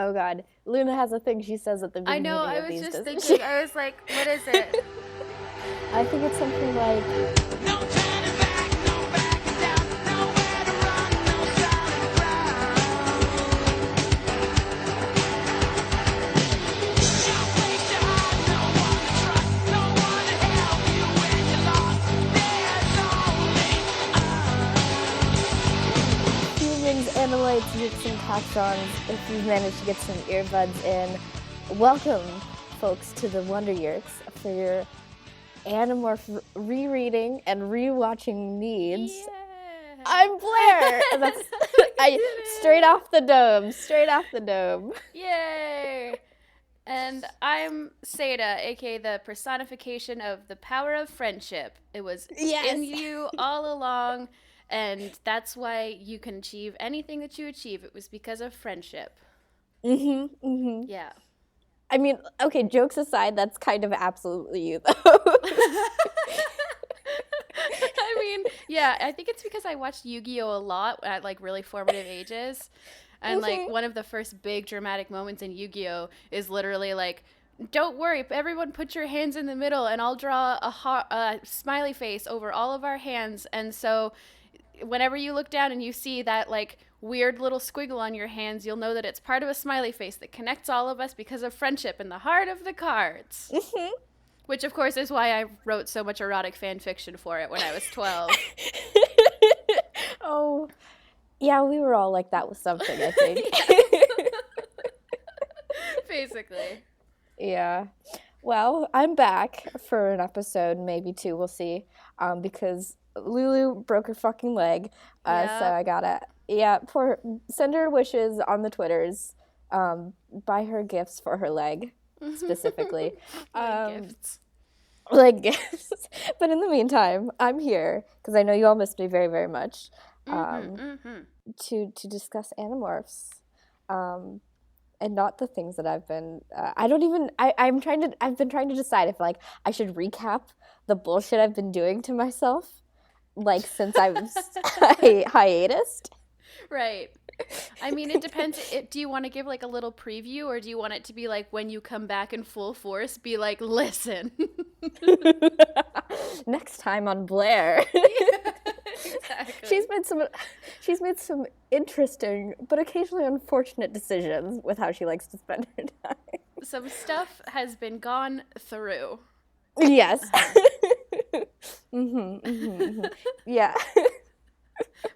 Oh God, Luna has a thing she says at the I beginning know, of I was these, just doesn't thinking, she? I was like, what is it? I think it's something like, No turning back, no backing down, nowhere to run, no solid ground. No place to hide, no one to trust, no one to help you when you're lost. There's only humans, animalites, newts, and taxons. If you've managed to get some earbuds in, welcome, folks, to the Wonder Yerks for your Animorph rereading and rewatching needs. Yeah. I'm Blair. And that's straight off the dome. Yay! And I'm Satah, aka the personification of the power of friendship. It was in you all along, and that's why you can achieve anything that you achieve. It was because of friendship. Yeah. I mean, okay, jokes aside, that's kind of absolutely you, though. I mean, yeah, I think it's because I watched Yu-Gi-Oh! A lot at like really formative ages. And like one of the first big dramatic moments in Yu-Gi-Oh! Is literally like, don't worry, everyone put your hands in the middle and I'll draw a smiley face over all of our hands. And so whenever you look down and you see that like weird little squiggle on your hands, you'll know that it's part of a smiley face that connects all of us because of friendship in the heart of the cards. Which, of course, is why I wrote so much erotic fan fiction for it when I was 12. Oh, yeah, we were all like that with something, I think. Basically. Yeah. Well, I'm back for an episode, maybe two, we'll see, because Lulu broke her fucking leg, so I gotta, send her wishes on the Twitters, buy her gifts for her leg, specifically. Gifts. Like gifts. But in the meantime, I'm here, because I know you all missed me very, very much, to discuss Animorphs. And not the things that I've been. I've been trying to decide if like I should recap the bullshit I've been doing to myself, like since I was hiatus. Right. I mean, it depends. Do you want to give like a little preview, or do you want it to be like when you come back in full force, be like, listen. Next time on Blair. Exactly. She's made some interesting but occasionally unfortunate decisions with how she likes to spend her time. Some stuff has been gone through. Yes. Yeah.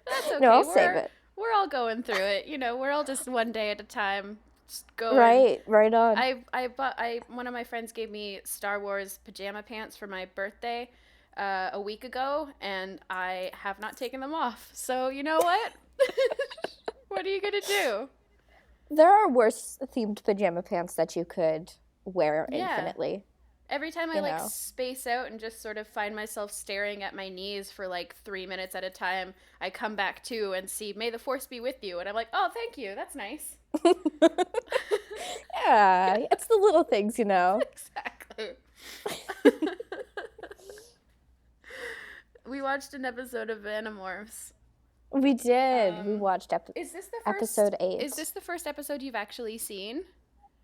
That's okay. No, I'll save it. We're all going through it. You know, we're all just one day at a time. Just going. Right on. One of my friends gave me Star Wars pajama pants for my birthday a week ago, and I have not taken them off. So you know what? What are you gonna do? There are worse themed pajama pants that you could wear infinitely. Every time I like space out and just sort of find myself staring at my knees for like 3 minutes at a time, I come back to and see "May the Force be with you," and I'm like, oh, thank you, that's nice. Yeah, it's the little things, you know. Exactly. We watched an episode of Animorphs. We did. We watched episode 8. Is this the first episode you've actually seen?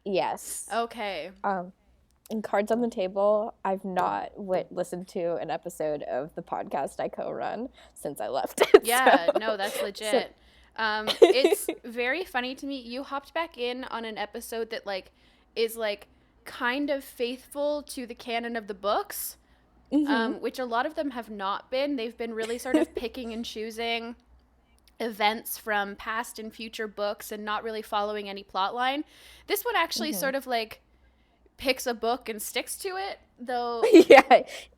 Yes. Okay. In Cards on the Table, I've not listened to an episode of the podcast I co-run since I left it. Yeah, no, that's legit. It's very funny to me. You hopped back in on an episode that like is like kind of faithful to the canon of the books, which a lot of them have not been. They've been really sort of picking and choosing events from past and future books and not really following any plot line. This one actually sort of like picks a book and sticks to it, though.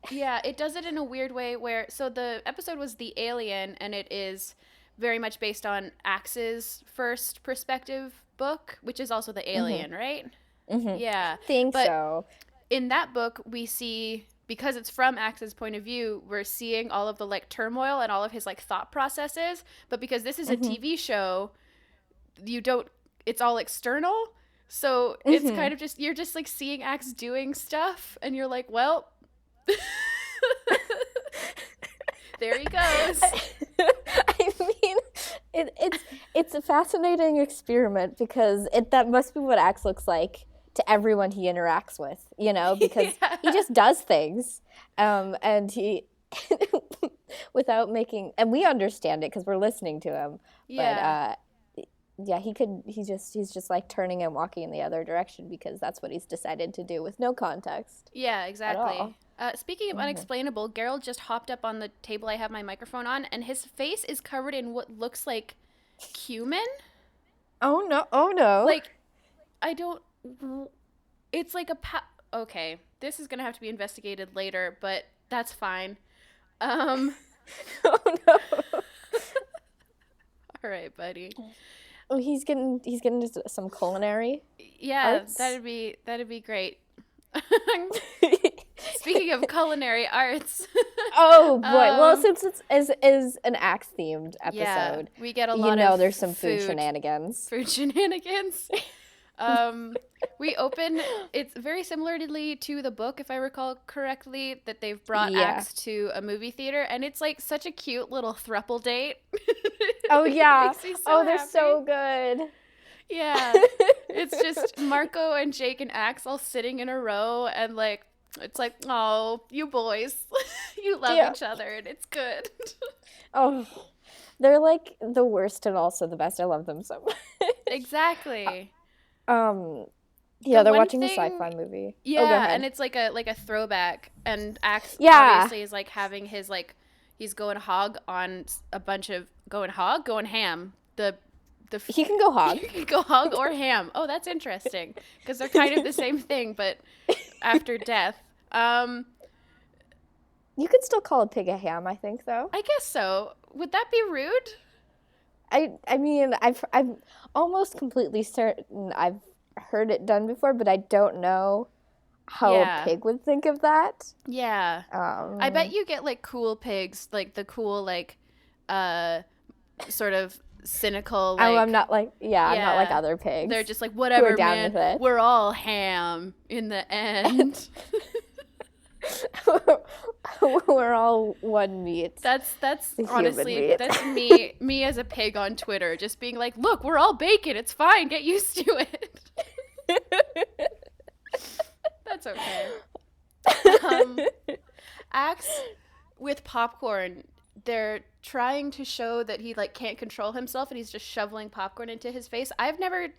Yeah, it does it in a weird way where, so the episode was The Alien, and it is very much based on Axe's first perspective book, which is also The Alien, right? Yeah. So. In that book, we see, because it's from Axe's point of view, we're seeing all of the like turmoil and all of his like thought processes, but because this is a TV show, it's all external. So it's kind of just, you're just like seeing Axe doing stuff and you're like, well, there he goes. I mean, It's a fascinating experiment because that must be what Axe looks like to everyone he interacts with, because he just does things, and he without making, and we understand it because we're listening to him. Yeah. But yeah, he's just like turning and walking in the other direction because that's what he's decided to do with no context. Yeah, exactly. At all. Speaking of unexplainable, Geralt just hopped up on the table I have my microphone on, and his face is covered in what looks like cumin. Oh no! Oh no! Like, I don't. It's like okay, this is gonna have to be investigated later, but that's fine. Oh no! All right, buddy. Oh, he's getting into some culinary. Yeah, arts? that'd be great. Speaking of culinary arts. Oh boy! Well, since it's is an Axe themed episode, yeah, we get a lot of there's some food shenanigans. Food shenanigans. We open. It's very similarly to the book, if I recall correctly, that they've brought Axe to a movie theater, and it's like such a cute little throuple date. Oh yeah! So they're happy. so good. Yeah, it's just Marco and Jake and Axe all sitting in a row, and like it's like, oh, you boys, you love each other, and it's good. Oh, they're like the worst and also the best. I love them so much. Exactly. Yeah, they're watching a sci-fi movie. Yeah, and it's like a throwback, and Axe obviously is like having his like he's going hog on a bunch of going ham. He can go hog. He can go hog or ham. Oh, that's interesting because they're kind of the same thing, but after death. You could still call a pig a ham, I think, though. I guess so. Would that be rude? I mean, I'm almost completely certain I've heard it done before, but I don't know how a pig would think of that. Yeah. I bet you get like cool pigs, like the cool like sort of cynical like, I'm not like I'm not like other pigs. They're just like whatever, man. We're all ham in the end. We're all one meat. That's honestly that's me as a pig on Twitter, just being like, look, we're all bacon. It's fine. Get used to it. That's okay. Axe with popcorn. They're trying to show that he like can't control himself, and he's just shoveling popcorn into his face. I've never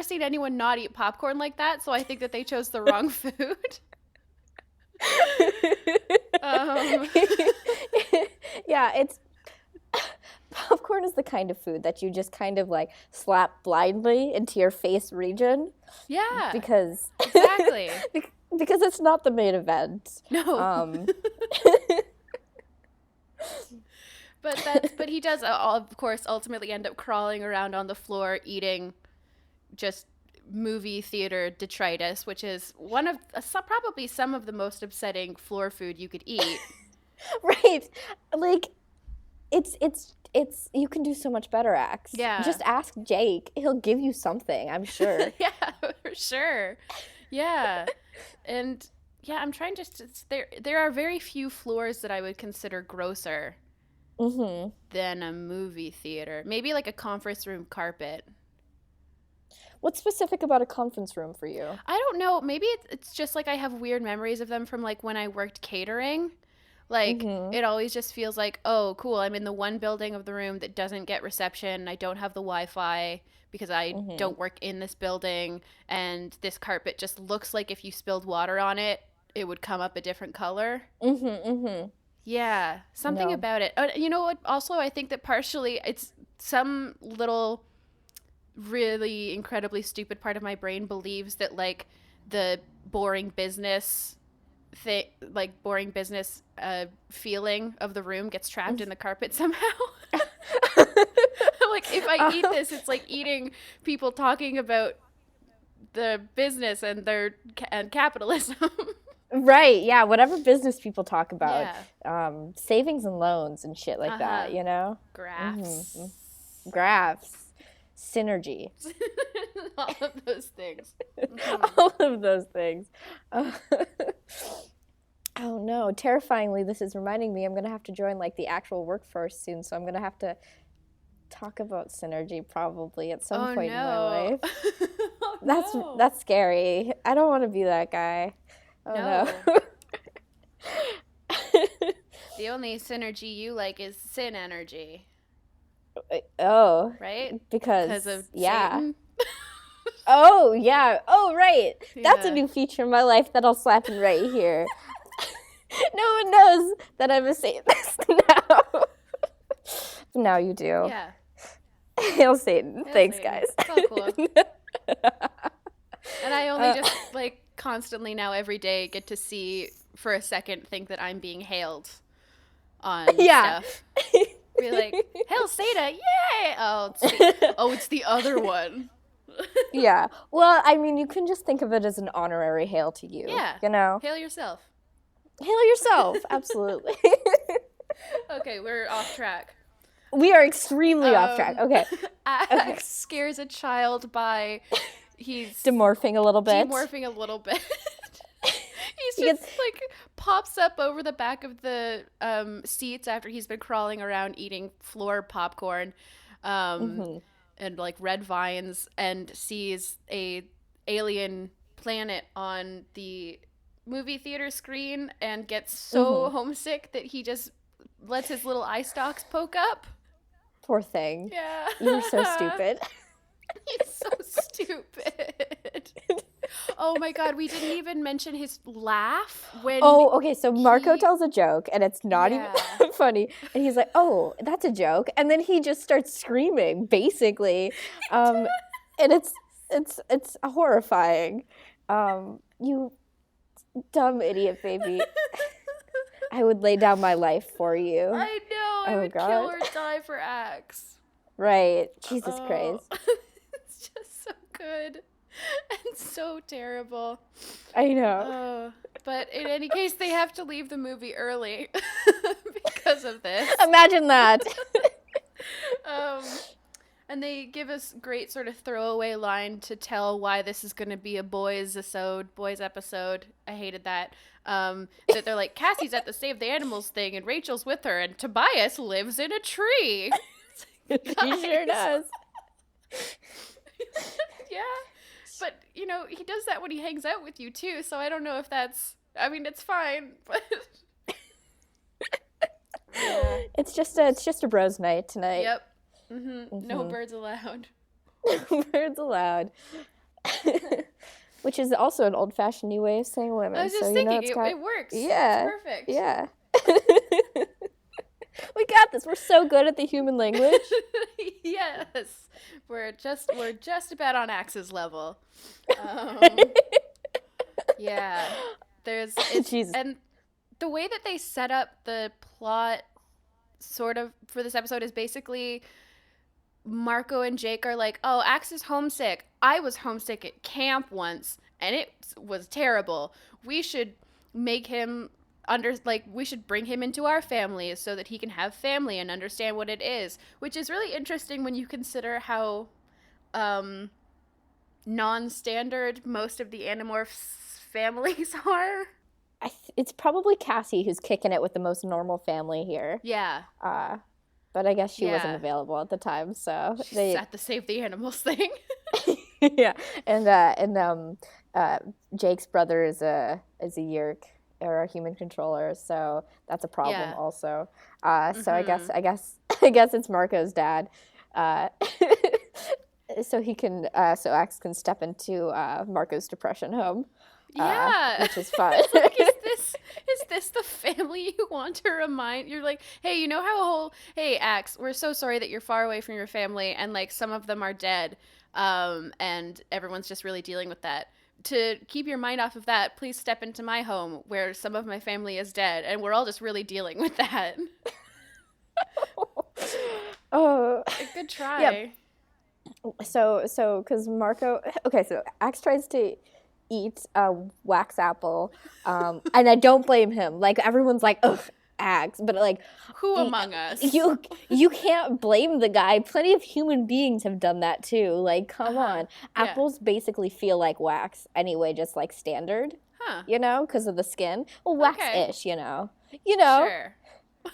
seen anyone not eat popcorn like that, so I think that they chose the wrong food. Yeah, it's popcorn is the kind of food that you just kind of like slap blindly into your face region. Yeah, because exactly because it's not the main event. No. But he does, of course, ultimately end up crawling around on the floor eating just movie theater detritus, which is one of probably some of the most upsetting floor food you could eat. Right, like it's you can do so much better, Axe. Yeah, just ask Jake; he'll give you something, I'm sure. Yeah, for sure. Yeah, and yeah, I'm trying there are very few floors that I would consider grosser than a movie theater. Maybe like a conference room carpet. What's specific about a conference room for you? I don't know. Maybe it's just like I have weird memories of them from like when I worked catering. Like it always just feels like, oh, cool, I'm in the one building of the room that doesn't get reception. I don't have the Wi-Fi because I don't work in this building, and this carpet just looks like if you spilled water on it, it would come up a different color. Yeah, something about it. You know what? Also, I think that partially it's some little really incredibly stupid part of my brain believes that like the boring business feeling of the room gets trapped in the carpet somehow. Like if I eat this, it's like eating people talking about the business and capitalism. Right, yeah, whatever business people talk about, savings and loans and shit like that, you know? Graphs. Graphs. Synergy. All of those things. All of those things. Oh no, terrifyingly, this is reminding me I'm going to have to join like the actual workforce soon, so I'm going to have to talk about synergy probably at some Oh, point in my no. life. Oh, no. That's scary. I don't want to be that guy. Oh no. The only synergy you like is sin energy, Oh, right? because of yeah. Satan. Oh yeah. Oh right. That's a Yeah. new feature in my life that I'll slap in right here. No one knows that I'm a Satanist now. But now you do. Yeah. Hail Satan. Hail Thanks, Satan. guys. It's all cool. And I only just like constantly now every day get to see for a second think that I'm being hailed on stuff. Be like, Hail Satah, yay! Oh, it's the other one. Yeah. Well, I mean, you can just think of it as an honorary hail to you. Yeah. You know? Hail yourself. Hail yourself. Absolutely. Okay, we're off track. We are extremely off track. Okay. Axe scares a child by he's Demorphing a little bit. He's just like pops up over the back of the seats after he's been crawling around eating floor popcorn and like red vines, and sees a alien planet on the movie theater screen and gets so homesick that he just lets his little eye stalks poke up. Poor thing. Yeah. You're so stupid. He's so stupid. Oh my god, we didn't even mention his laugh when Oh, okay, so Marco tells a joke and it's not Yeah. even funny. And he's like, "Oh, that's a joke." And then he just starts screaming, basically. And it's horrifying. You dumb idiot baby. I would lay down my life for you. I know, I would God. kill or die for Axe. Right. Jesus Christ. It's just so good and so terrible. I know. But in any case, they have to leave the movie early because of this. Imagine that. And they give us great sort of throwaway line to tell why this is going to be a boys episode. I hated that. That they're like, Cassie's at the Save the Animals thing, and Rachel's with her, and Tobias lives in a tree. He sure does. Yeah. But, you know, he does that when he hangs out with you, too, so I don't know if that's... I mean, it's fine, but... Yeah. It's just a bros night tonight. Yep. No birds allowed. Birds allowed. Which is also an old-fashioned new way of saying women. I was just so, thinking, you know, it works. Yeah. It's perfect. Yeah. We got this. We're so good at the human language. Yes. We're just about on Axe's level. Yeah. Jesus. And the way that they set up the plot sort of for this episode is basically Marco and Jake are like, oh, Axe is homesick. I was homesick at camp once, and it was terrible. We should make him we should bring him into our family so that he can have family and understand what it is, which is really interesting when you consider how non-standard most of the Animorphs families are. It's probably Cassie who's kicking it with the most normal family here. Yeah. But I guess she wasn't available at the time, so She's at the Save the Animals thing. Yeah, and Jake's brother is a Yeerk, or a human controller, so that's a problem also. So I guess it's Marco's dad. So he can so Axe can step into Marco's depression home. Yeah, which is fun. Like, is this the family you want to remind? You're like, hey, you know how hey Axe, we're so sorry that you're far away from your family, and like some of them are dead, and everyone's just really dealing with that. To keep your mind off of that, please step into my home where some of my family is dead, and we're all just really dealing with that. Oh, good try. Yeah. So because Marco, okay, so Axe tries to eat a wax apple, and I don't blame him. Like, everyone's like, ugh, Axe, but like, who among us? You can't blame the guy. Plenty of human beings have done that too. Like, come on. Apples basically feel like wax anyway, just like standard. You know, because of the skin. Well, wax-ish, you know. Sure.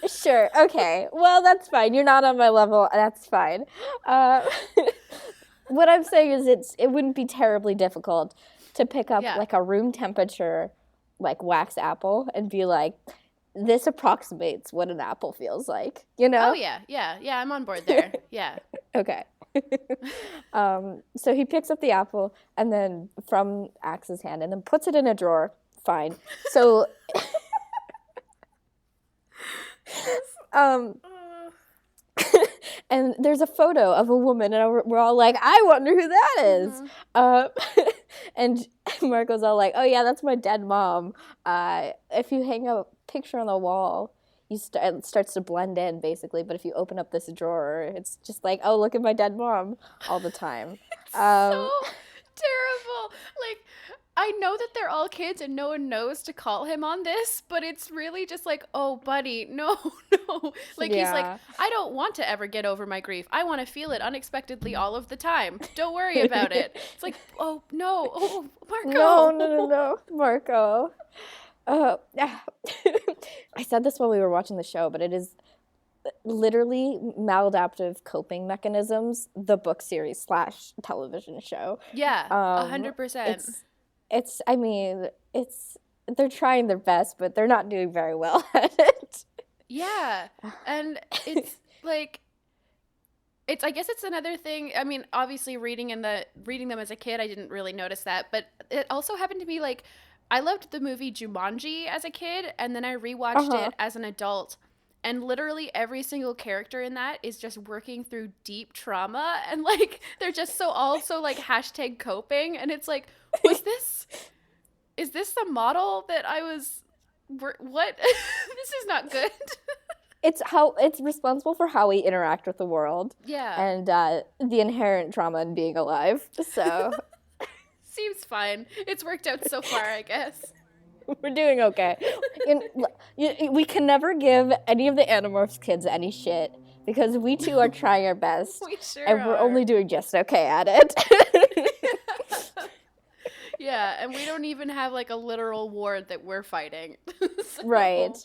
Sure. Okay. Well, that's fine. You're not on my level. That's fine. Uh, what I'm saying is it wouldn't be terribly difficult to pick up Yeah. like a room temperature like wax apple and be like, this approximates what an apple feels like, you know? Oh, yeah. Yeah, I'm on board there. Yeah. Okay. So he picks up the apple and then from Axe's hand and then puts it in a drawer. Fine. So and there's a photo of a woman, and we're all like, I wonder who that is. And Marco's all like, oh yeah, that's my dead mom. If you hang a picture on the wall, it starts to blend in, basically. But if you open up this drawer, it's just like, oh, look at my dead mom all the time. So terrible. Like, I know that they're all kids and no one knows to call him on this, but it's really just like, oh, buddy, no. Like, he's like, I don't want to ever get over my grief. I want to feel it unexpectedly all of the time. Don't worry about it. It's like, oh, no. Oh, Marco. No, Marco. I said this while we were watching the show, but it is literally Maladaptive Coping Mechanisms, the book series / television show. Yeah, 100%. I mean, they're trying their best, but they're not doing very well at it. Yeah, and it's like, I guess it's another thing. I mean, obviously reading them as a kid, I didn't really notice that, but it also happened to be like, I loved the movie Jumanji as a kid, and then I rewatched it as an adult. And literally every single character in that is just working through deep trauma. And, like, they're just also, like, hashtag coping. And it's like, is this the model that I was, what? This is not good. It's responsible for how we interact with the world. Yeah. And the inherent trauma in being alive. So. Seems fine. It's worked out so far, I guess. We're doing okay. We can never give any of the Animorphs kids any shit because we too are trying our best. We sure and are. We're only doing just okay at it. Yeah, and we don't even have like a literal ward that we're fighting. So. Right.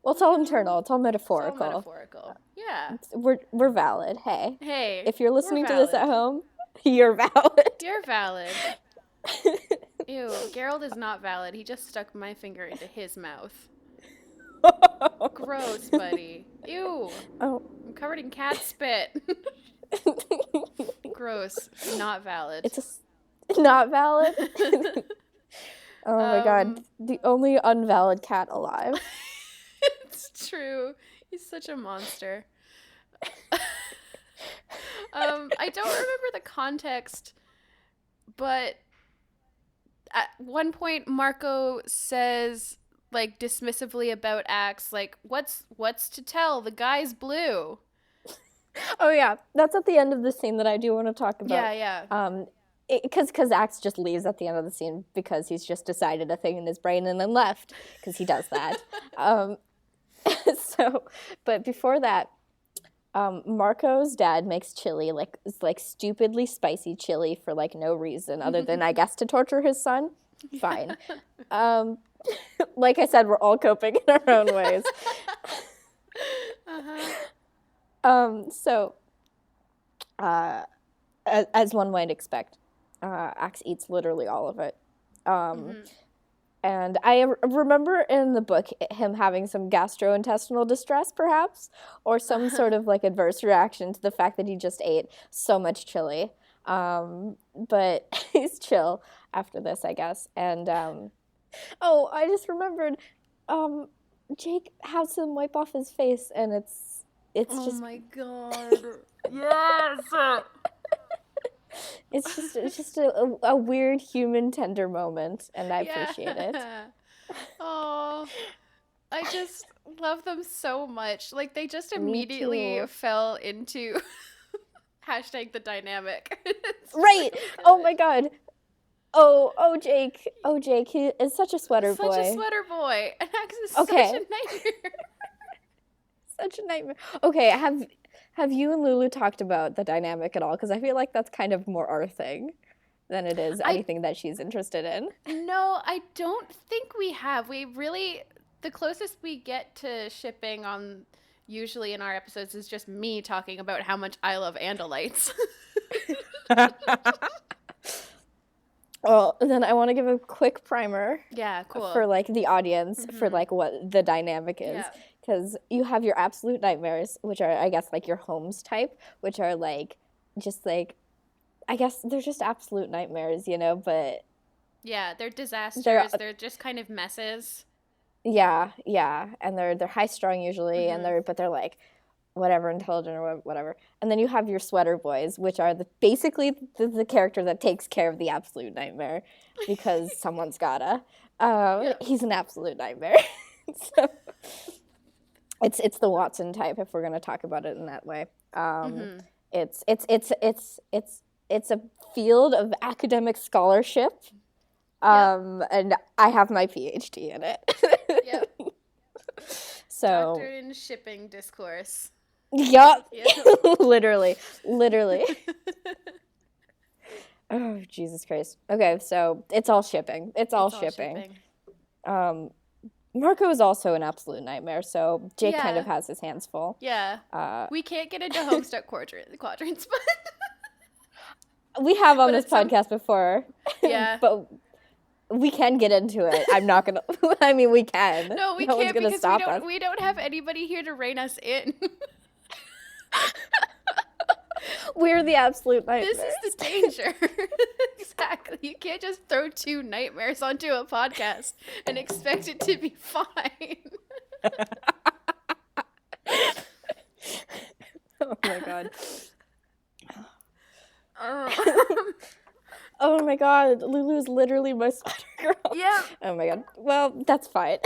Well, it's all internal. It's all metaphorical. It's all metaphorical. Yeah. We're valid. Hey. Hey. If you're listening to this at home, you're valid. You're valid. Ew, Gerald is not valid. He just stuck my finger into his mouth. Gross, buddy. Ew. Oh. I'm covered in cat spit. Gross. Not valid. It's not valid? Oh my god. The only unvalid cat alive. It's true. He's such a monster. I don't remember the context, but at one point Marco says, like, dismissively about Axe, like, what's to tell? The guy's blue. Oh yeah, that's at the end of the scene that I do want to talk about. Yeah. Because Axe just leaves at the end of the scene because he's just decided a thing in his brain and then left because he does that. But before that, Marco's dad makes chili, like stupidly spicy chili for like no reason other than I guess to torture his son. Fine. Like I said, we're all coping in our own ways. As one might expect, Axe eats literally all of it. And I remember in the book him having some gastrointestinal distress, perhaps, or some sort of like adverse reaction to the fact that he just ate so much chili. But he's chill after this, I guess. And I just remembered, Jake has him wipe off his face, and it's just. Oh my god! Yes. It's just a weird human tender moment, and I appreciate it. Oh, I just love them so much. Like, they just immediately fell into hashtag the dynamic. Right. Oh my god. Oh Jake. Oh Jake. He is such a sweater boy. Such a sweater boy. And Axe is such a nightmare. Such a nightmare. Okay, have you and Lulu talked about the dynamic at all? Because I feel like that's kind of more our thing than it is anything that she's interested in. No, I don't think we have. We really, The closest we get to shipping on usually in our episodes is just me talking about how much I love Andalites. Well, then I want to give a quick primer. Yeah, cool. For like the audience, for like what the dynamic is, because you have your absolute nightmares, which are, I guess, like your homes type, which are like just like, I guess they're just absolute nightmares, you know, but yeah, they're disasters. They're just kind of messes. Yeah, and they're high strung usually, and they're like whatever, intelligent or whatever. And then you have your sweater boys, which are basically the character that takes care of the absolute nightmare, because someone's gotta. He's an absolute nightmare. So it's the Watson type, if we're gonna talk about it in that way. It's a field of academic scholarship. And I have my PhD in it. Yep. So Doctor in shipping discourse. Yup. Literally. Oh, Jesus Christ. Okay, so it's all shipping. It's all shipping. Marco is also an absolute nightmare, so Jake kind of has his hands full. Yeah. We can't get into Homestuck quadrants, but we have on this podcast before. Yeah. But we can get into it. I'm not gonna. I mean, we can. No, we can't because we don't have anybody here to rein us in. We're the absolute nightmares. This is the danger. Exactly. You can't just throw two nightmares onto a podcast and expect it to be fine. Oh my god. Oh my god, Lulu is literally my sweater girl. Yeah. Oh my god. Well, that's fine.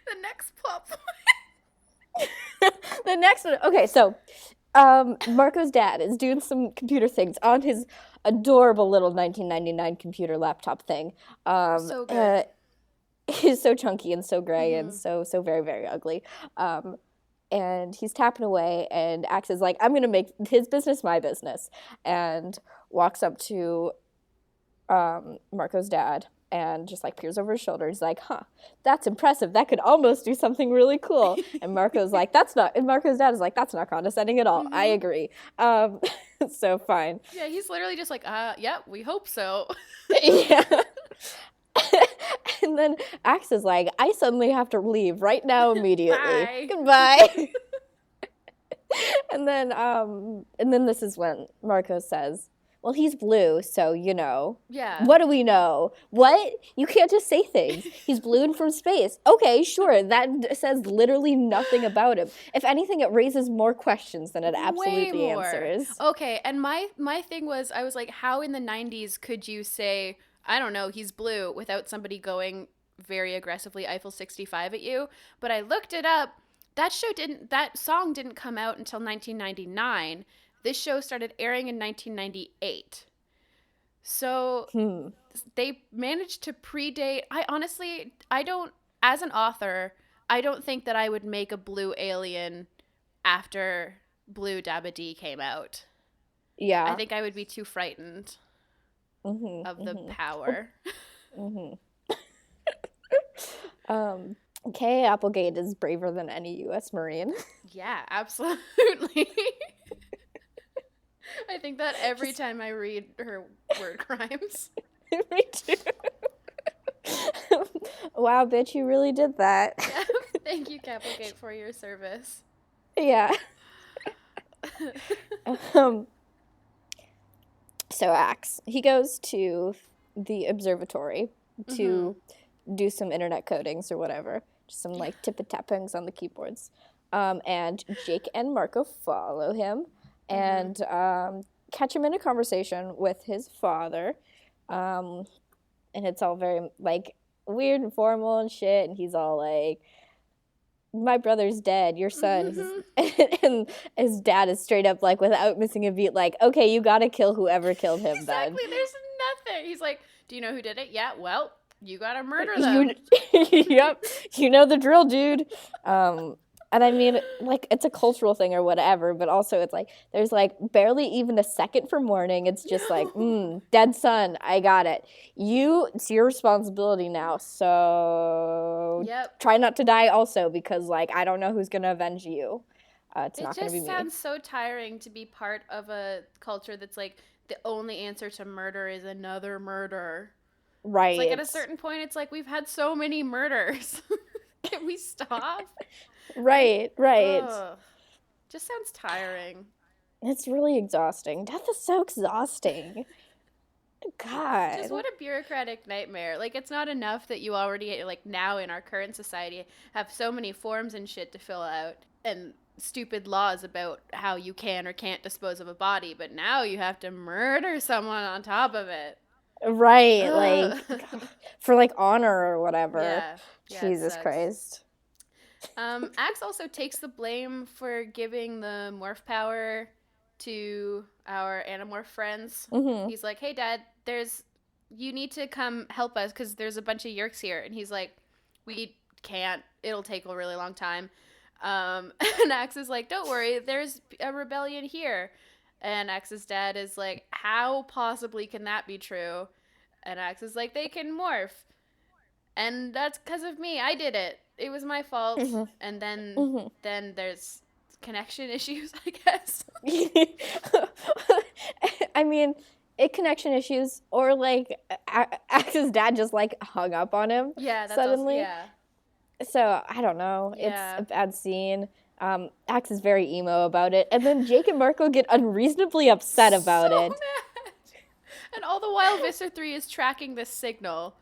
The next plot point. The next one. Okay, so Marco's dad is doing some computer things on his adorable little 1999 computer laptop thing. So good. He's so chunky and so gray and so very, very ugly. And he's tapping away, and Axe is like, I'm going to make his business my business, and walks up to Marco's dad and just like peers over his shoulder. He's like, that's impressive. That could almost do something really cool. And Marco's like, and Marco's dad is like, that's not condescending at all. I agree. So fine. Yeah, he's literally just like, yeah, we hope so. Yeah. And then Axe is like, I suddenly have to leave right now immediately. Bye. Goodbye. And then this is when Marco says, well, he's blue, so, you know. Yeah. What do we know? What? You can't just say things. He's blue and from space. Okay, sure. That says literally nothing about him. If anything, it raises more questions than it absolutely answers. Okay, and my thing was, I was like, how in the 90s could you say, I don't know, he's blue, without somebody going very aggressively Eiffel 65 at you? But I looked it up. That song didn't come out until 1999. This show started airing in 1998. So they managed to predate. As an author, I don't think that I would make a blue alien after Blue Dabba Dee came out. Yeah. I think I would be too frightened of the power. Kay Applegate is braver than any U.S. Marine. Yeah, absolutely. I think that every time I read her word crimes. Me too. Wow, bitch, you really did that. Yeah, thank you, Applegate, for your service. Yeah. So Axe, he goes to the observatory to do some internet codings or whatever. Just some like tip-a-tappings on the keyboards. And Jake and Marco follow him and catch him in a conversation with his father. And it's all very like weird and formal and shit. And he's all like, my brother's dead, your son. And his dad is straight up like, without missing a beat, like, okay, you gotta kill whoever killed him. Exactly, then. There's nothing. He's like, do you know who did it? Yeah, well, you gotta murder them. Yep, you know the drill, dude. And I mean, like, it's a cultural thing or whatever, but also it's like, there's like barely even a second for mourning. It's just like, dead son, I got it. It's your responsibility now. So try not to die also, because like, I don't know who's going to avenge you. It's not going to be me. It just sounds so tiring to be part of a culture that's like, the only answer to murder is another murder. Right. It's like at a certain point, it's like, we've had so many murders. Can we stop? Right. Ugh. Just sounds tiring. It's really exhausting. Death is so exhausting. God. Just what a bureaucratic nightmare. Like, it's not enough that you already, like, now in our current society have so many forms and shit to fill out and stupid laws about how you can or can't dispose of a body, but now you have to murder someone on top of it. Right. Like, for, like, honor or whatever. Yeah. Jesus Christ. Axe also takes the blame for giving the morph power to our Animorph friends. He's like, hey, Dad, you need to come help us because there's a bunch of Yeerks here. And he's like, we can't. It'll take a really long time. And Axe is like, don't worry, there's a rebellion here. And Axe's dad is like, how possibly can that be true? And Axe is like, they can morph. And that's because of me. I did it. It was my fault. And then there's connection issues, I guess. I mean, connection issues, or like Axe's dad just like hung up on him. Yeah, that's suddenly. Also, yeah. So I don't know. Yeah. It's a bad scene. Axe is very emo about it, and then Jake and Marco get unreasonably upset about it. Mad. And all the while, Visser 3 is tracking this signal.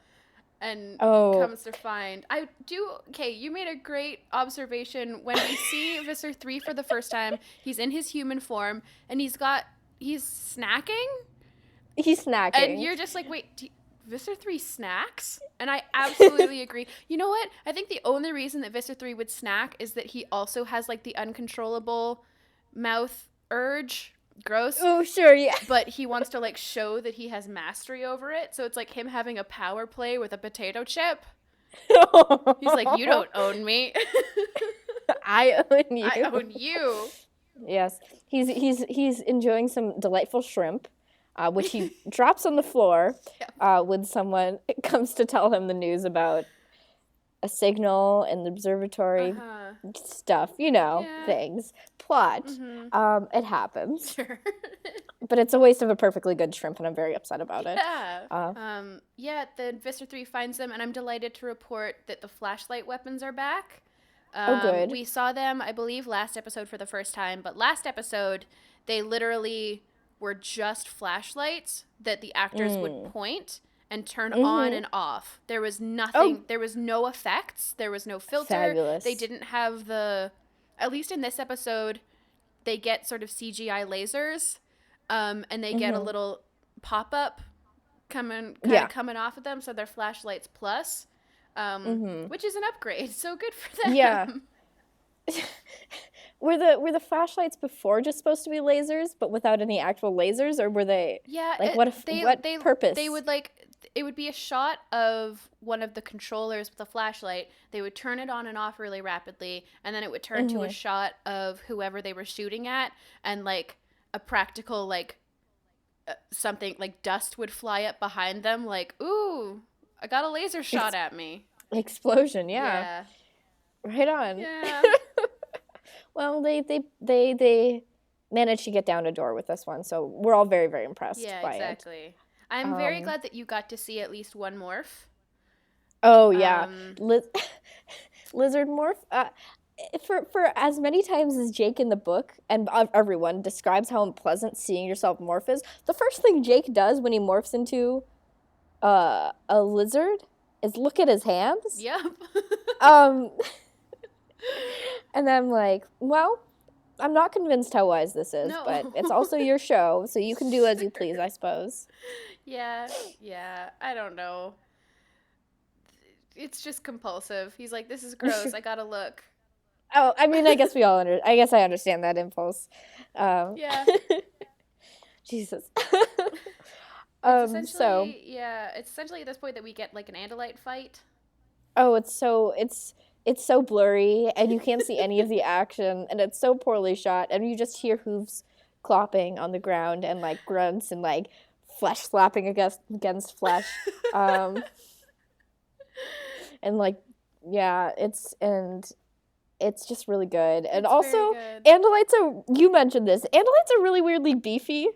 And comes to find. Okay, you made a great observation. When we see Visser 3 for the first time, he's in his human form, and he's snacking? He's snacking. And you're just like, wait, Visser 3 snacks? And I absolutely agree. You know what? I think the only reason that Visser 3 would snack is that he also has, like, the uncontrollable mouth urge. Gross. Oh, sure, yeah. But he wants to, like, show that he has mastery over it. So it's like him having a power play with a potato chip. He's like, you don't own me. I own you. I own you. Yes. He's enjoying some delightful shrimp, which he drops on the floor when someone comes to tell him the news about a signal in the observatory stuff, things. Plot. It happens. Sure. But it's a waste of a perfectly good shrimp, and I'm very upset about it. Yeah. Then Visser 3 finds them, and I'm delighted to report that the flashlight weapons are back. Good. We saw them, I believe, last episode for the first time, but last episode, they literally were just flashlights that the actors would point and turn on and off. There was nothing. There was no effects. There was no filter. Fabulous. They didn't have at least in this episode, they get sort of CGI lasers, and they get a little pop-up coming off of them, so they're flashlights plus, which is an upgrade. So good for them. Yeah. Were the flashlights before just supposed to be lasers, but without any actual lasers, or were they? Yeah. Like, what purpose? They would it would be a shot of one of the controllers with a flashlight. They would turn it on and off really rapidly, and then it would turn to a shot of whoever they were shooting at, and like a practical something like dust would fly up behind them, like, ooh, I got a laser shot at me. Explosion, yeah. Right on. Yeah. Well, they managed to get down a door with this one, so we're all very, very impressed by it. Yeah, exactly. I'm very glad that you got to see at least one morph. Oh, yeah. Lizard morph. For as many times as Jake in the book and everyone describes how unpleasant seeing yourself morph is, the first thing Jake does when he morphs into a lizard is look at his hands. Yep. And I'm like, well, I'm not convinced how wise this is, but it's also your show, so you can do as you please, I suppose. Yeah, I don't know. It's just compulsive. He's like, this is gross, I gotta look. Oh, I mean, I guess I guess I understand that impulse. Yeah. Jesus. It's essentially at this point that we get like an Andalite fight. Oh, it's it's so blurry and you can't see any of the action and it's so poorly shot and you just hear hooves clopping on the ground and like grunts and like flesh slapping against flesh. And like, yeah, it's just really good. And It's also, very good. you mentioned this, Andalites are really weirdly beefy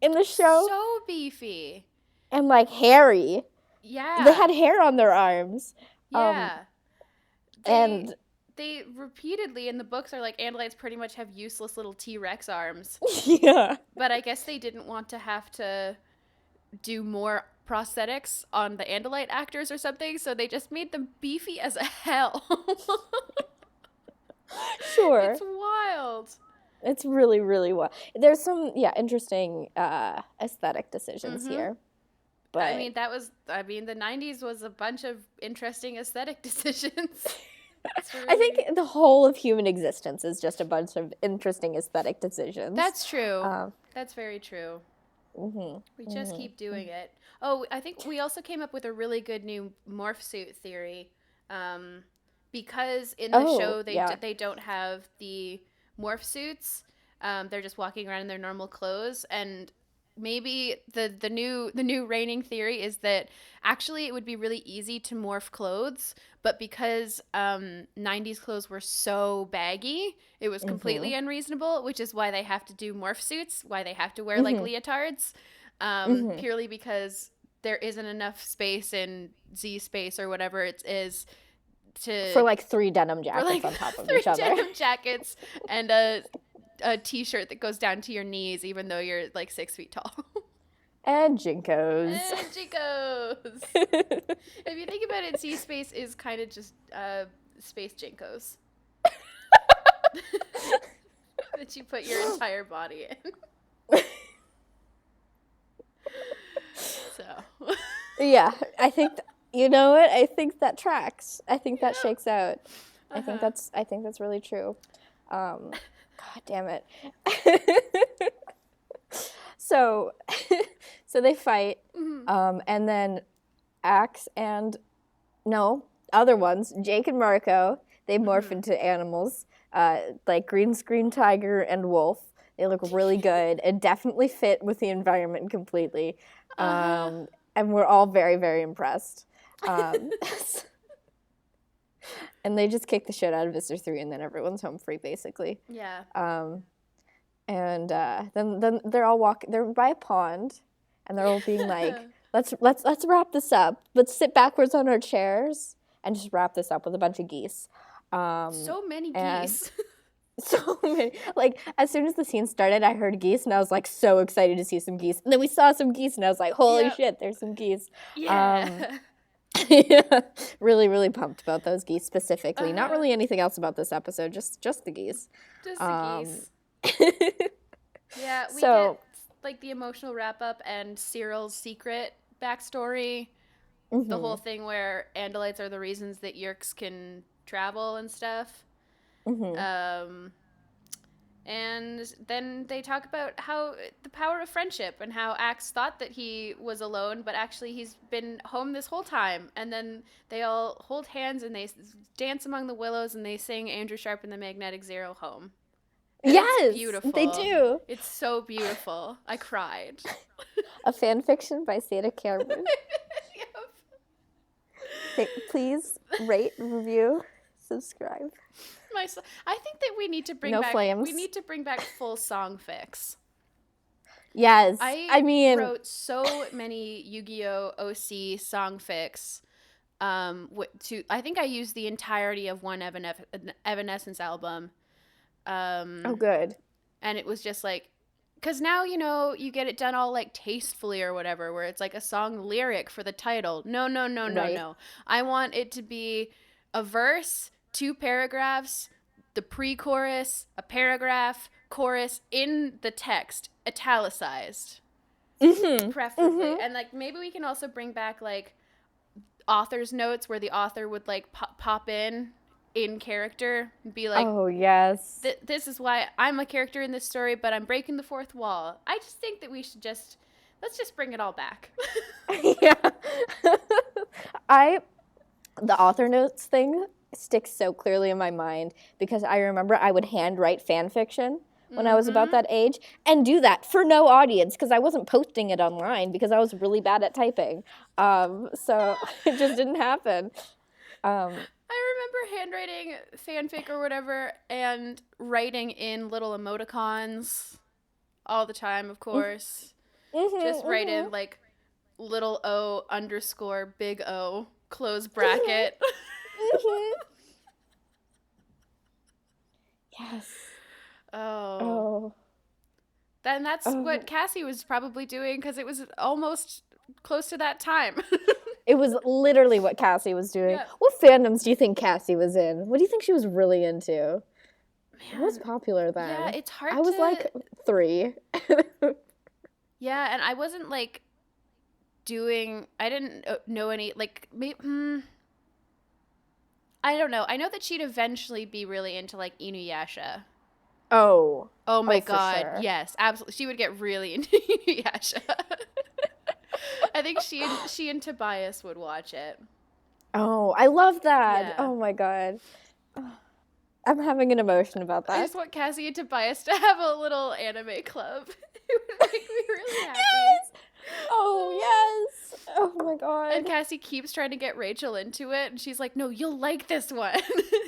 in the show. So beefy. And like hairy. Yeah. They had hair on their arms. Yeah. And they repeatedly in the books are like, Andalites pretty much have useless little T-Rex arms. yeah. But I guess they didn't want to have to do more prosthetics on the Andalite actors or something, so they just made them beefy as hell. Sure. It's wild. It's really, really wild. There's some, interesting aesthetic decisions here. But I mean, the 90s was a bunch of interesting aesthetic decisions. Really... I think the whole of human existence is just a bunch of interesting aesthetic decisions. That's true. That's very true. Mm-hmm. We just keep doing it. Oh, I think we also came up with a really good new morph suit theory. Because in the show they don't have the morph suits. They're just walking around in their normal clothes, and maybe the new reigning theory is that actually it would be really easy to morph clothes, but because 90s clothes were so baggy, it was completely unreasonable, which is why they have to do morph suits, why they have to wear like leotards, purely because there isn't enough space in Z space or whatever it is for like 3 denim jackets on top of each other. 3 denim jackets and a t-shirt that goes down to your knees, even though you're like 6 feet tall. And Jinkos. If you think about it, Z space is kind of just space Jinkos. That you put your entire body in. So. Yeah, I think you know what? I think that tracks. I think that shakes out. I think that's really true. God damn it. So they fight, and then Axe and other ones, Jake and Marco, they morph into animals, like green screen tiger and wolf. They look really good and definitely fit with the environment completely. And we're all very, very impressed. And they just kick the shit out of Visitor 3, and then everyone's home free, basically. Yeah. And then they're by a pond, and they're all being like, let's wrap this up. Let's sit backwards on our chairs and just wrap this up with a bunch of geese. So many geese. So many. Like, as soon as the scene started, I heard geese, and I was, like, so excited to see some geese. And then we saw some geese, and I was like, holy shit, there's some geese. Yeah. Yeah. Really, really pumped about those geese specifically. Not really anything else about this episode, just the geese. Just the geese. Yeah, we get, like, the emotional wrap-up and Seerow's secret backstory. The whole thing where Andalites are the reasons that Yeerks can travel and stuff. And then they talk about how the power of friendship and how Axe thought that he was alone, but actually he's been home this whole time. And then they all hold hands and they dance among the willows and they sing Andrew Sharp and the Magnetic Zero Home. And yes, it's beautiful. They do. It's so beautiful. I cried. A fan fiction by Satah Cameron. Please rate, review, subscribe. I think that we need to bring back full song fics. Yes, I mean, wrote so many Yu-Gi-Oh! OC song fics. I think I used the entirety of one Evanescence album. Oh, good. And it was just like, because now, you get it done all like tastefully or whatever, where it's like a song lyric for the title. No. I want it to be a verse, 2 paragraphs, the pre-chorus, a paragraph, chorus in the text, italicized, preferably. And like maybe we can also bring back like author's notes where the author would like pop in character and be like, oh yes, this is why I'm a character in this story, but I'm breaking the fourth wall. I just think that we should let's just bring it all back. Yeah. The author notes thing sticks so clearly in my mind because I remember I would handwrite fan fiction when I was about that age and do that for no audience because I wasn't posting it online because I was really bad at typing. So it just didn't happen. I remember handwriting fanfic or whatever and writing in little emoticons all the time, of course. Just write in like little O _ big O close bracket. Yes. Oh. Then that's what Cassie was probably doing because it was almost close to that time. It was literally what Cassie was doing. Yeah. What fandoms do you think Cassie was in? What do you think she was really into? Man, what was popular then? Yeah, it's hard I was like 3. Yeah, and I wasn't like I didn't know any, like, I don't know. I know that she'd eventually be really into like Inuyasha. Oh my God. Sure. Yes, absolutely. She would get really into Inuyasha. I think she and Tobias would watch it. Oh, I love that. Yeah. Oh my God. I'm having an emotion about that. I just want Cassie and Tobias to have a little anime club. It would make me really happy. Yes! Oh, yes. Oh my God. And Cassie keeps trying to get Rachel into it, and she's like, no, you'll like this one.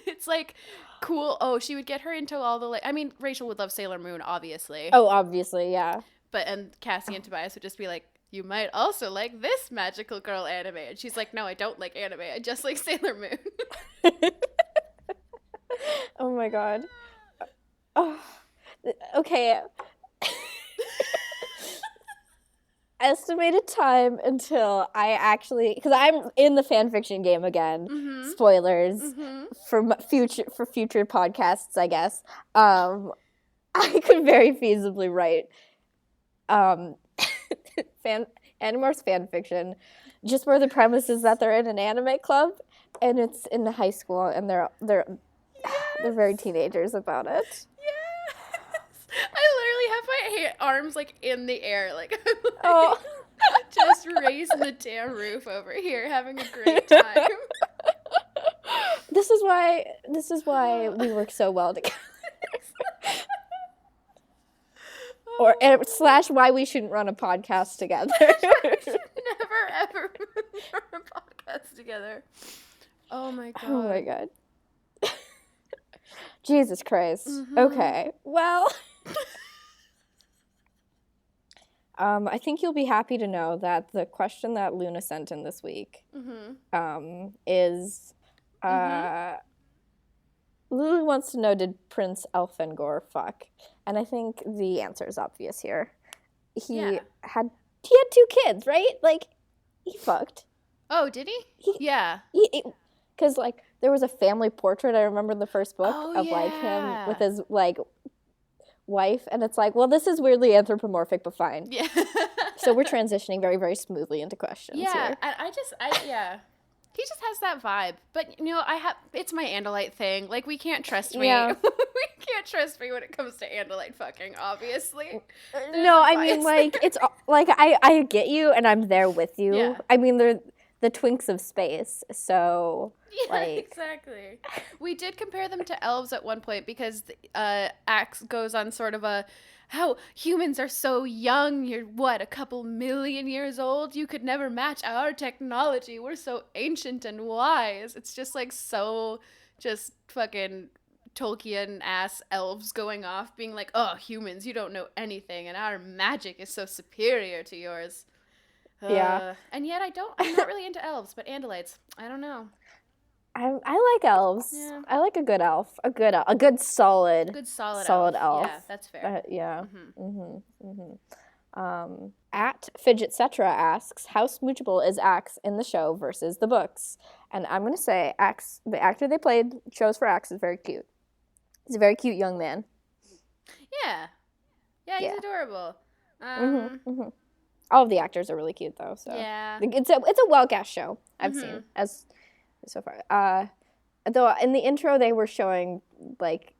It's like cool. Oh, she would get her into all the, like, I mean, Rachel would love Sailor Moon, obviously. Oh, obviously, yeah. And Cassie and Tobias would just be like, you might also like this magical girl anime. And she's like, no, I don't like anime. I just like Sailor Moon. Oh my God. Oh, okay. Estimated time until I actually, because I'm in the fanfiction game again. Mm-hmm. Spoilers for future podcasts, I guess. I could very feasibly write Animorphs fanfiction, just where the premise is that they're in an anime club, and it's in high school, and they're very teenagers about it. I literally have my arms like in the air, like, just raising the damn roof over here, having a great time. This is why we work so well together. / why we shouldn't run a podcast together. Never ever run a podcast together. Oh my God. Oh my God. Jesus Christ. Mm-hmm. Okay. Well. I think you'll be happy to know that the question that Luna sent in this week is Lulu wants to know, did Prince Elfangor fuck? And I think the answer is obvious here. He had 2 kids, right? Like, he fucked. Oh, did he? Yeah. Because, like, there was a family portrait, I remember in the first book, of, like, him with his, like, wife, and it's like, well, this is weirdly anthropomorphic, but fine. Yeah. So we're transitioning very, very smoothly into questions here. Yeah, he just has that vibe. But, you know, it's my Andalite thing. Like, we can't trust me. Yeah. We can't trust me when it comes to Andalite fucking, obviously. No, I mean, like, it's, like, I get you, and I'm there with you. Yeah. I mean, they're the twinks of space, so, yeah, like... exactly. We did compare them to elves at one point, because Axe goes on sort of how humans are so young, you're, what, a couple million years old? You could never match our technology. We're so ancient and wise. It's just, like, so just fucking Tolkien-ass elves going off, being like, oh, humans, you don't know anything, and our magic is so superior to yours. Yeah. And yet I'm not really into elves, but Andalites, I don't know. I like elves. Yeah. I like a good elf. A good solid elf. Yeah, that's fair. Yeah. At Fidgetcetra asks, how smoochable is Axe in the show versus the books? And I'm going to say Axe, the actor they chose for Axe, is very cute. He's a very cute young man. Yeah. Yeah, he's adorable. All of the actors are really cute, though. So yeah, it's a well-cast show. I've seen as so far. Though in the intro they were showing like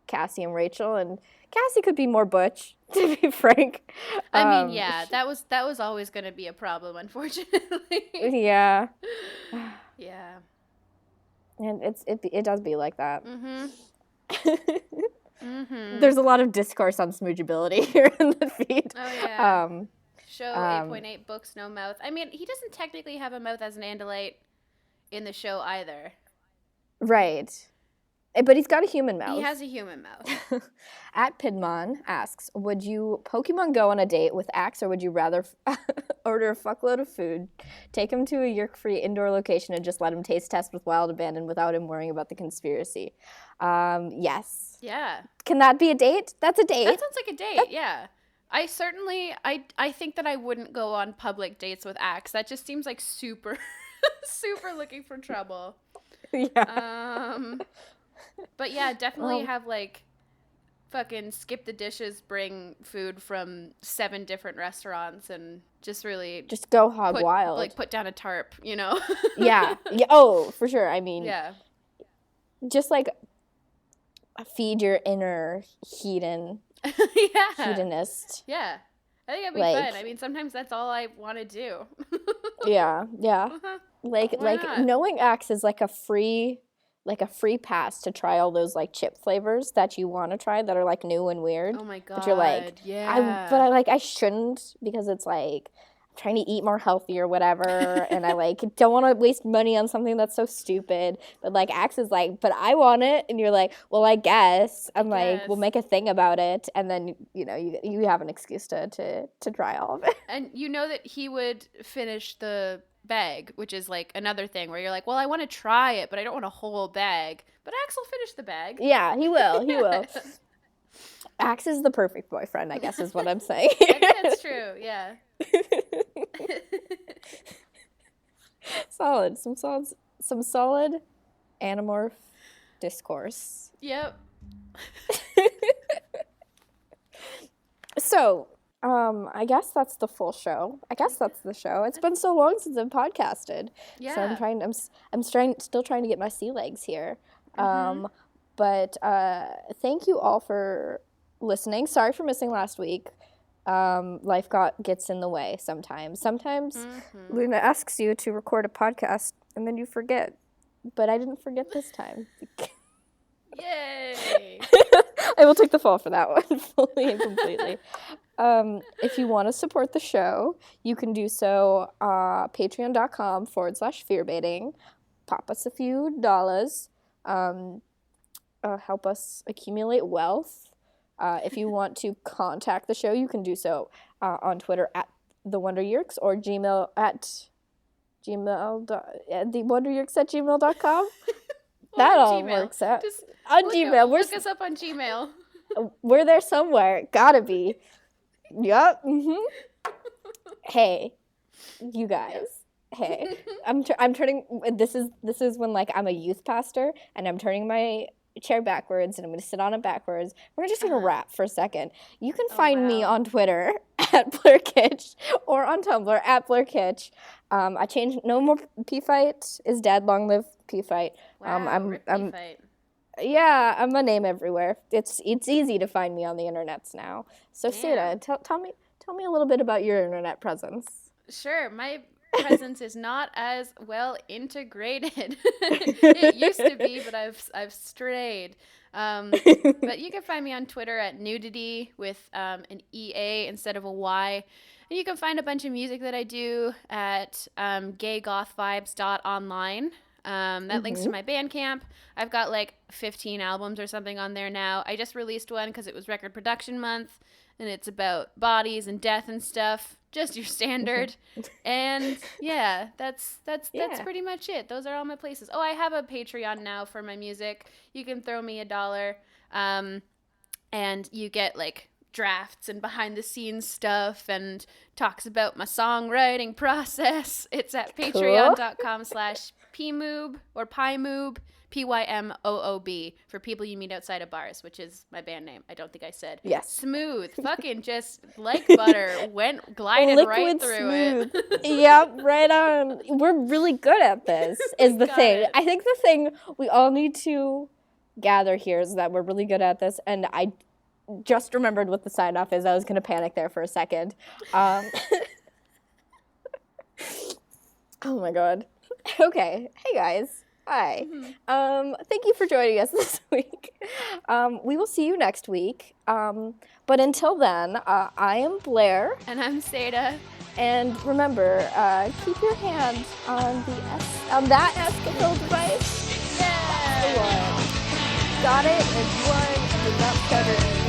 Cassie and Rachel, and Cassie could be more butch, to be frank. I mean, yeah, that was always going to be a problem, unfortunately. Yeah. Yeah. And it does be like that. Mm-hmm. There's a lot of discourse on smoogeability here in the feed. Oh, yeah. Show 8.8 books, no mouth. I mean, he doesn't technically have a mouth as an Andalite in the show either. Right. But he's got a human mouth. He has a human mouth. At Pidmon asks, would you Pokemon Go on a date with Axe, or would you rather order a fuckload of food, take him to a yerk-free indoor location, and just let him taste test with wild abandon without him worrying about the conspiracy? Yes. Yeah. Can that be a date? That's a date. That sounds like a date, yeah. I think that I wouldn't go on public dates with Axe. That just seems like super, super looking for trouble. Yeah. But yeah, definitely have like fucking skip the dishes, bring food from 7 different restaurants, and just go hog wild. Like put down a tarp, you know? Yeah. Oh, for sure. I mean, yeah. Just like feed your inner hedonist. Yeah. I think it'd be fun. I mean, sometimes that's all I want to do. Yeah. Why not? Knowing Axe is like a free pass to try all those like chip flavors that you want to try that are like new and weird. Oh my god. But you're like, yeah. I shouldn't, because it's like I'm trying to eat more healthy or whatever, and I like don't want to waste money on something that's so stupid. But like Axe is like, but I want it, and you're like, well, I guess. I'm like, we'll make a thing about it, and then you have an excuse to try all of it. And you know that he would finish the bag, which is like another thing where you're like, well, I want to try it, but I don't want a whole bag. But Axe will finish the bag. Yeah, he will. Axe is the perfect boyfriend, I guess, is what I'm saying. I think that's true, yeah. Solid. Some solid Animorph discourse. Yep. So, I guess that's the full show. I guess that's the show. It's been so long since I've podcasted. Yeah. So I'm still trying to get my sea legs here. But thank you all for listening. Sorry for missing last week. Life gets in the way sometimes. Sometimes Luna asks you to record a podcast and then you forget. But I didn't forget this time. Yay! I will take the fall for that one fully and completely. If you want to support the show, you can do so patreon.com/fearbaiting. Pop us a few dollars. Help us accumulate wealth. If you want to contact the show, you can do so on Twitter at thewonderyerks or Gmail at thewonderyerks@gmail.com. That all Gmail. Works out. Just on Gmail. Look us up on Gmail. We're there somewhere. Gotta be. Yup. Hey, you guys. Hey, I'm turning. This is when like I'm a youth pastor and I'm turning my chair backwards and I'm gonna sit on it backwards. We're just gonna rap for a second. You can find me on Twitter at Blair Kitsch or on Tumblr at Blair Kitsch. I changed. No more P Fight is dead. Long live P Fight. Wow, I'm P-Fight. Yeah, I'm a name everywhere. It's easy to find me on the internets now. So Satah, tell me a little bit about your internet presence. Sure, my presence is not as well integrated. It used to be, but I've strayed. But you can find me on Twitter at nudity with an EA instead of a Y. And you can find a bunch of music that I do at gaygothvibes.online. That links to my Bandcamp. I've got like 15 albums or something on there now. I just released one because it was record production month, and it's about bodies and death and stuff. Just your standard. And yeah, that's pretty much it. Those are all my places. Oh, I have a Patreon now for my music. You can throw me $1, and you get like drafts and behind the scenes stuff and talks about my songwriting process. It's at patreon.com/pmoob or pymoob, PYMOOB, for people you meet outside of bars, which is my band name. I don't think I said. Yes. Smooth. Fucking just like butter. Glided Liquid right through smooth. it. Yep, right on. We're really good at this, is the thing. it. I think the thing we all need to gather here is that we're really good at this, and I just remembered what the sign off is. I was going to panic there for a second. Oh my god. Okay. Hey guys. Hi. Thank you for joining us this week. We will see you next week. But until then, I am Blair. And I'm Satah. And remember, keep your hand on that escape device. Yeah! Got it, and one, and the not